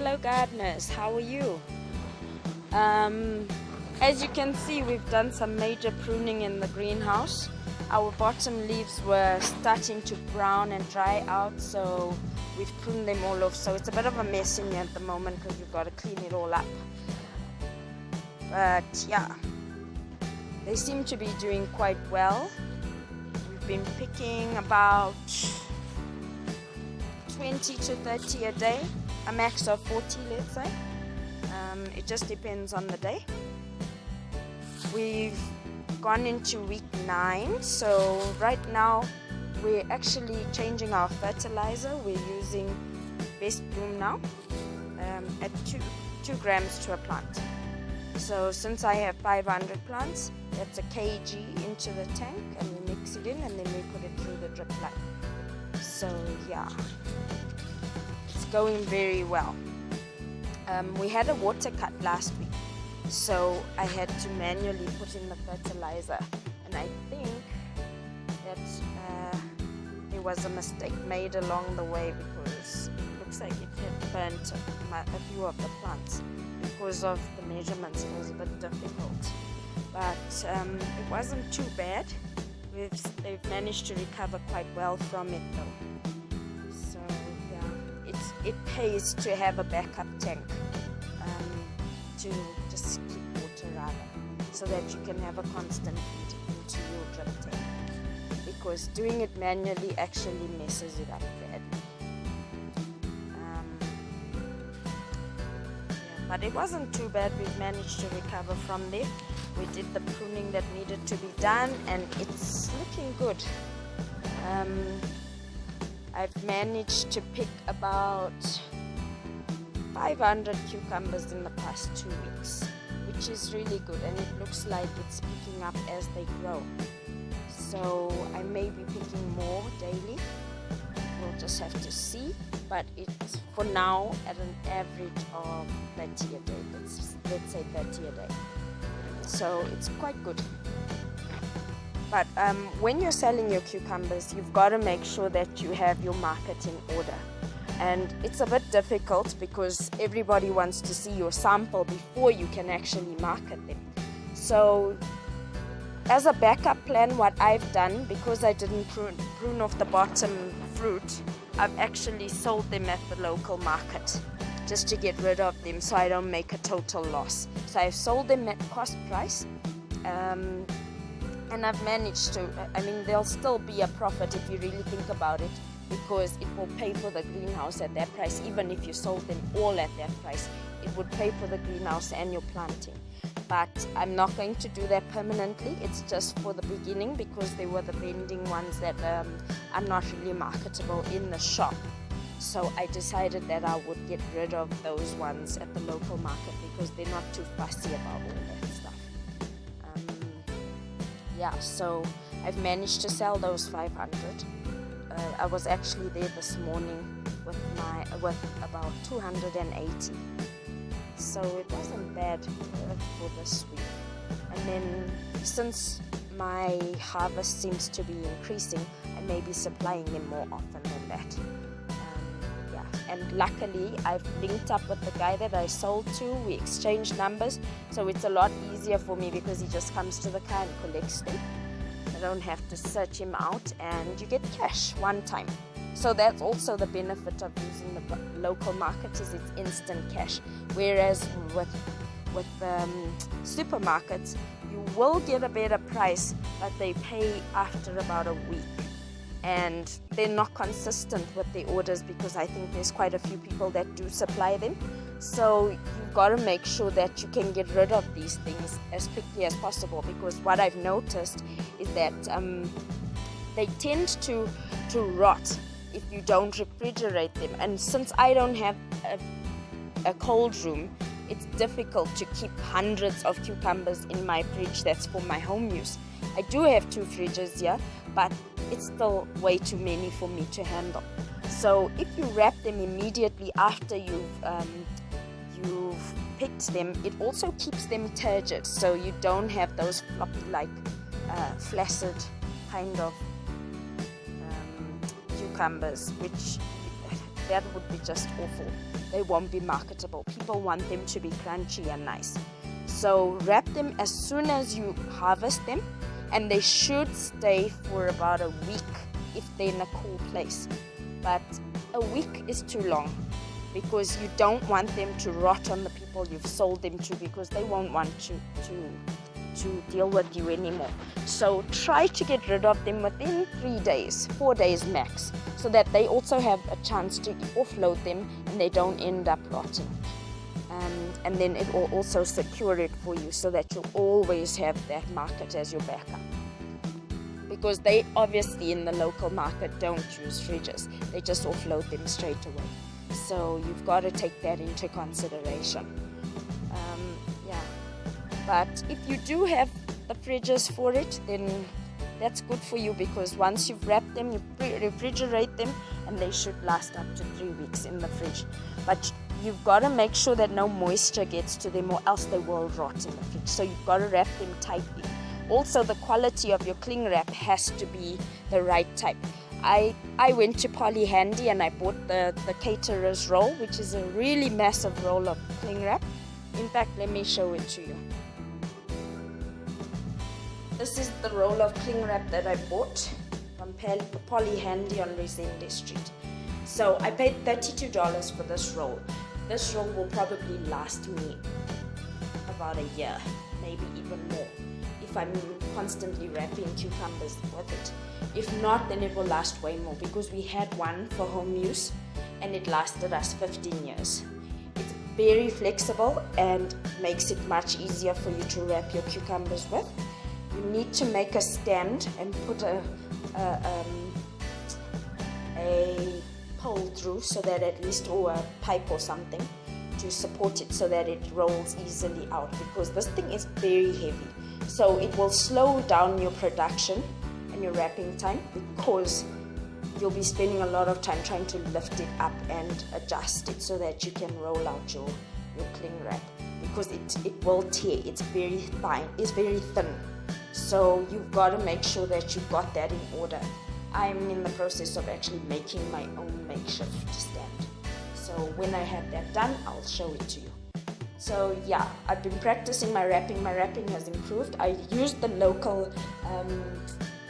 fellow gardeners, how are you? As you can see, we've done some major pruning in the greenhouse. Our bottom leaves were starting to brown and dry out, so we've pruned them all off. So it's a bit of a mess in here at the moment because we've got to clean it all up. But yeah, they seem to be doing quite well. We've been picking about 20 to 30 a day, a max of 40, let's say. It just depends on the day. We've gone into week 9, so right now we're actually changing our fertilizer. We're using Best Bloom now at 2 grams to a plant. So since I have 500 plants, that's a kg into the tank, and we mix it in and then we put it through the drip line. So yeah, it's going very well. We had a water cut last week, so I had to manually put in the fertilizer, and I think that there was a mistake made along the way because it looks like it had burnt a few of the plants. Because of the measurements, it was a bit difficult, but it wasn't too bad. They've managed to recover quite well from it though. So yeah, it pays to have a backup tank to just keep water rather, so that you can have a constant feed into your drip tank, because doing it manually actually messes it up badly. But it wasn't too bad. We've managed to recover from there. We did the pruning that needed to be done, and it's looking good. I've managed to pick about 500 cucumbers in the past 2 weeks, which is really good, and it looks like it's picking up as they grow. So I may be picking more daily. We'll just have to see, but it's for now at an average of 30 a day. Let's say 30 a day. So it's quite good. But when you're selling your cucumbers, you've got to make sure that you have your market in order. And it's a bit difficult because everybody wants to see your sample before you can actually market them. So as a backup plan, what I've done, because I didn't prune off the bottom fruit, I've actually sold them at the local market just to get rid of them so I don't make a total loss. So I've sold them at cost price, and I've managed to, there'll still be a profit if you really think about it, because it will pay for the greenhouse at that price. Even if you sold them all at that price, it would pay for the greenhouse and your planting. But I'm not going to do that permanently. It's just for the beginning, because they were the vending ones that are not really marketable in the shop. So I decided that I would get rid of those ones at the local market because they're not too fussy about all that stuff. So I've managed to sell those 500. I was actually there this morning with about 280. So it wasn't bad for this week. And then since my harvest seems to be increasing, I may be supplying them more often than that. And luckily I've linked up with the guy that I sold to. We exchanged numbers, so it's a lot easier for me because he just comes to the car and collects them. I don't have to search him out, and you get cash one time. So that's also the benefit of using the local market, is it's instant cash. Whereas with supermarkets, you will get a better price, but they pay after about a week. And they're not consistent with the orders, because I think there's quite a few people that do supply them. So you've got to make sure that you can get rid of these things as quickly as possible, because what I've noticed is that they tend to rot if you don't refrigerate them. And since I don't have a cold room, it's difficult to keep hundreds of cucumbers in my fridge that's for my home use. I do have 2 fridges here, but it's still way too many for me to handle. So if you wrap them immediately after you've picked them, it also keeps them turgid, so you don't have those floppy, flaccid kind of cucumbers, which that would be just awful. They won't be marketable. People want them to be crunchy and nice. So wrap them as soon as you harvest them, and they should stay for about a week if they're in a cool place. But a week is too long, because you don't want them to rot on the people you've sold them to, because they won't want to deal with you anymore. So try to get rid of them within 3 days, 4 days max, so that they also have a chance to offload them and they don't end up rotting. And then it will also secure it for you, so that you'll always have that market as your backup. Because they obviously in the local market don't use fridges, they just offload them straight away. So you've got to take that into consideration. But if you do have the fridges for it, then that's good for you, because once you've wrapped them, you refrigerate them, and they should last up to 3 weeks in the fridge. But you've got to make sure that no moisture gets to them, or else they will rot in the fridge. So you've got to wrap them tightly. Also, the quality of your cling wrap has to be the right type. I went to Poly Handy and I bought the caterer's roll, which is a really massive roll of cling wrap. In fact, let me show it to you. This is the roll of cling wrap that I bought from Poly Handy on Resende Street. So I paid $32 for this roll. This roll will probably last me about a year, maybe even more, if I'm constantly wrapping cucumbers with it. If not, then it will last way more, because we had one for home use and it lasted us 15 years. It's very flexible and makes it much easier for you to wrap your cucumbers with. You need to make a stand and put a pole through, so that at least, or a pipe or something to support it, so that it rolls easily out, because this thing is very heavy. So it will slow down your production and your wrapping time, because you'll be spending a lot of time trying to lift it up and adjust it so that you can roll out your cling wrap, because it will tear. It's very fine, it's very thin. So you've got to make sure that you've got that in order. I'm in the process of actually making my own makeshift stand. So when I have that done, I'll show it to you. So yeah, I've been practicing my wrapping. My wrapping has improved. I used the local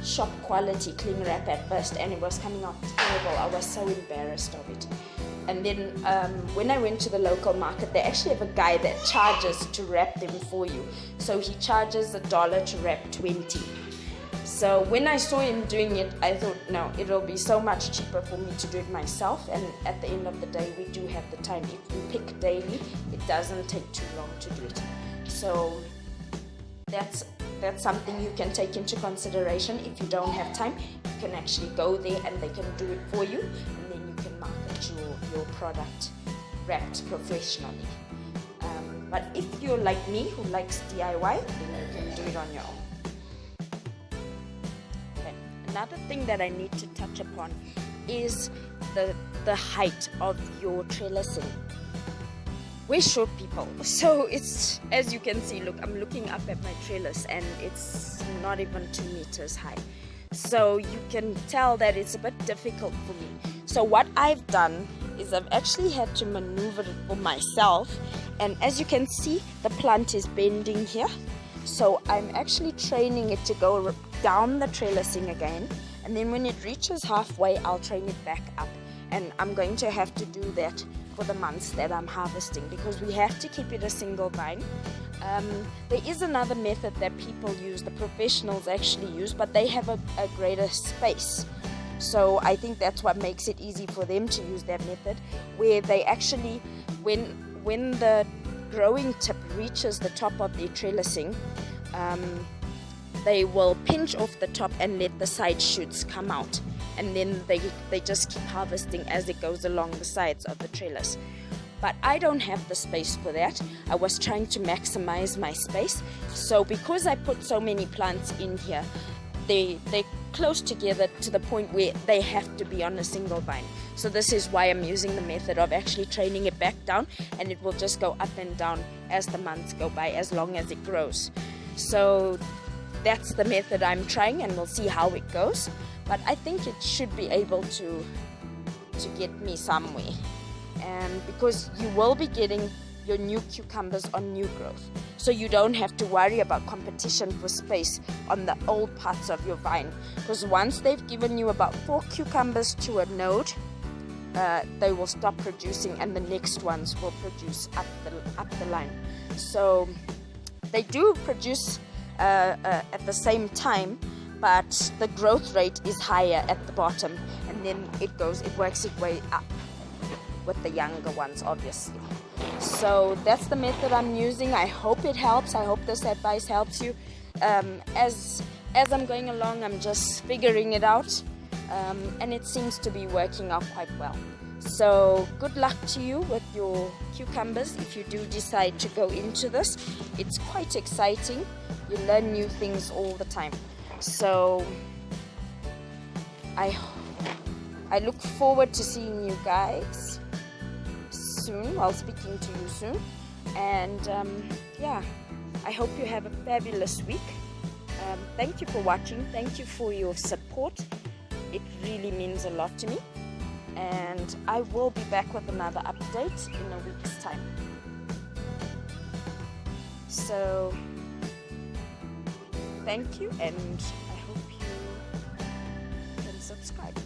shop quality cling wrap at first, and it was coming out terrible. I was so embarrassed of it. And then when I went to the local market, they actually have a guy that charges to wrap them for you. So he charges $1 to wrap 20. So when I saw him doing it, I thought, no, it'll be so much cheaper for me to do it myself. And at the end of the day, we do have the time. If we pick daily, it doesn't take too long to do it. So that's something you can take into consideration. If you don't have time, you can actually go there and they can do it for you, and then you can market your product wrapped professionally. But if you're like me, who likes DIY, then you can do it on your own. Okay. Another thing that I need to touch upon is the height of your trellising. We're short people, so it's, as you can see, look, I'm looking up at my trellis and it's not even 2 meters high. So you can tell that it's a bit difficult for me. So what I've done is I've actually had to maneuver it for myself, and as you can see, the plant is bending here. So I'm actually training it to go down the trellising again, and then when it reaches halfway, I'll train it back up. And I'm going to have to do that for the months that I'm harvesting, because we have to keep it a single vine. There is another method that people use, the professionals actually use, but they have a greater space. So I think that's what makes it easy for them to use that method, where they actually, when the growing tip reaches the top of their trellising, they will pinch off the top and let the side shoots come out. And then they just keep harvesting as it goes along the sides of the trellis. But I don't have the space for that. I was trying to maximize my space. So because I put so many plants in here, they're close together to the point where they have to be on a single vine. So this is why I'm using the method of actually training it back down, and it will just go up and down as the months go by, as long as it grows. So that's the method I'm trying, and we'll see how it goes. But I think it should be able to to get me somewhere, and because you will be getting your new cucumbers on new growth, so you don't have to worry about competition for space on the old parts of your vine, because once they've given you about 4 cucumbers to a node, they will stop producing and the next ones will produce up the line. So they do produce at the same time, but the growth rate is higher at the bottom, and then it works its way up with the younger ones, obviously. So that's the method I'm using. I hope it helps. I hope this advice helps you. As I'm going along, I'm just figuring it out, and it seems to be working out quite well. So good luck to you with your cucumbers if you do decide to go into this. It's quite exciting. You learn new things all the time. So I look forward to seeing you guys soon, while speaking to you soon. And yeah, I hope you have a fabulous week. Thank you for watching. Thank you for your support. It really means a lot to me. And I will be back with another update in a week's time. So thank you, and I hope you can subscribe.